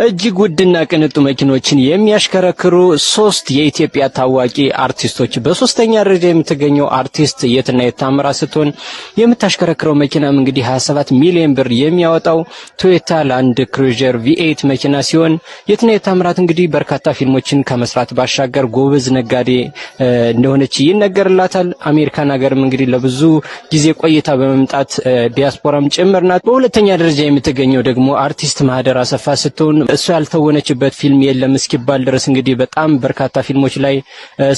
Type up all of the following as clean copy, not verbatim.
እጅግ ውድና ቅንጡ መኪኖችን የሚያሽከረክሩ ሶስት የኢትዮጵያ ታዋቂ አርቲስቶች። በሶስተኛ ደረጃ የምትገኘው አርቲስት የትናየት ታምራት ስትሆን የምታሽከረክረው መኪናም እንግዲህ 27 ሚሊዮን ብር የሚያወጣው ቶዮታ ላንድ ክሩዘር V8 መኪና ሲሆን የትናየት ታምራት እንግዲህ በርካታ ፊልሞችን ከመስራት ባሻገር ጎበዝ ነጋዴ እንደሆነች ይነገርላታል። አሜሪካን ሀገርም እንግዲህ ለብዙ ጊዜ ቆይታ በመምጣት ዲያስፖራም ጭምር ናት። በሁለተኛ ደረጃ የምትገኘው ደግሞ አርቲስት ማህደር አሰፋ ስትሆን እሷ ያልተወነችበት ፊልም የለም እስኪባል ድረስ እንግዲህ በጣም በርካታ ፊልሞች ላይ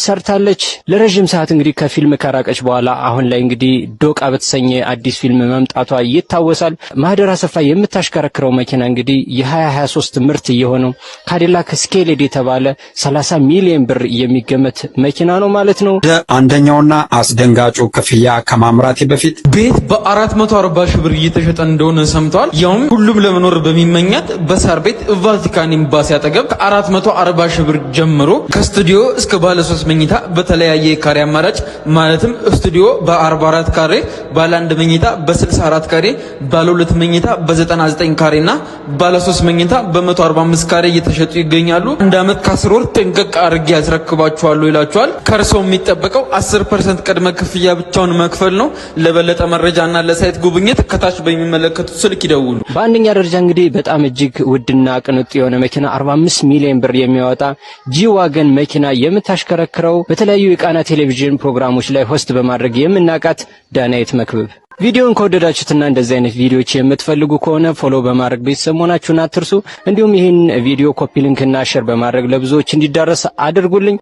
ሰርታለች። ለረጅም ሰዓት እንግዲህ ከፊልም ከራቀች በኋላ አሁን ላይ እንግዲህ ዶቃ በተሰኘ አዲስ ፊልም መምጣቷ ይታወሳል። ማህደር አሰፋ የምታሽከረክረው መኪና እንግዲህ የ2023 ምርት የሆነው ካዲላክ ስኬሌድ የተባለ 30 ሚሊዮን ብር የሚገመት መኪና ነው ማለት ነው። አንደኛውና አስደንጋጩ ክፍያ ከማምራቴ በፊት ቤት በ440 ሺህ ብር እየተሸጠ እንደሆነ ሰምተዋል። ያውም ሁሉም ለመኖር በሚመኛት በሳር ቤት ቫቲካን ኤምባሲ አጠገብ ከ440 ሺህ ብር ጀምሮ ከስቱዲዮ እስከ ባለ 3 መኝታ በተለያየ ካሬ አማራጭ ማለትም ስቱዲዮ በ44 ካሬ፣ ባለ 1 መኝታ በ64 ካሬ፣ ባለ 2 መኝታ በ99 ካሬና ባለ 3 መኝታ በ145 ካሬ እየተሸጡ ይገኛሉ። አንድ አመት ከ10 ወር ጥንቅቅ አድርጌ ያስረክባችኋለሁ ይላችኋል። ከርሶ የሚጠበቀው 10% ቅድመ ክፍያ ብቻውን መክፈል ነው። ለበለጠ መረጃና ለሳይት ጉብኝት ከታች በሚመለከቱት ስልክ ይደውሉ። በአንደኛ ደረጃ እንግዲህ በጣም እጅግ ውድና ቅንጡ የሆነ መኪና 45 ሚሊዮን ብር የሚያወጣ ጂ-ዋገን መኪና የምታሽከረክረው በተለያዩ የቃና ቴሌቪዥን ፕሮግራሞች ላይ ሆስት በማድረግ የምናቃት ዳናይት መክብብ። ቪዲዮን ከወደዳችሁትና እንደዚህ አይነት ቪዲዮዎች የምትፈልጉ ከሆነ ፎሎ በማድረግ ቤተሰብ መሆናችሁን አትርሱ። እንዲሁም ይህን ቪዲዮ ኮፒ ሊንክና ሼር በማድረግ ለብዙዎች እንዲዳረስ አድርጉልኝ።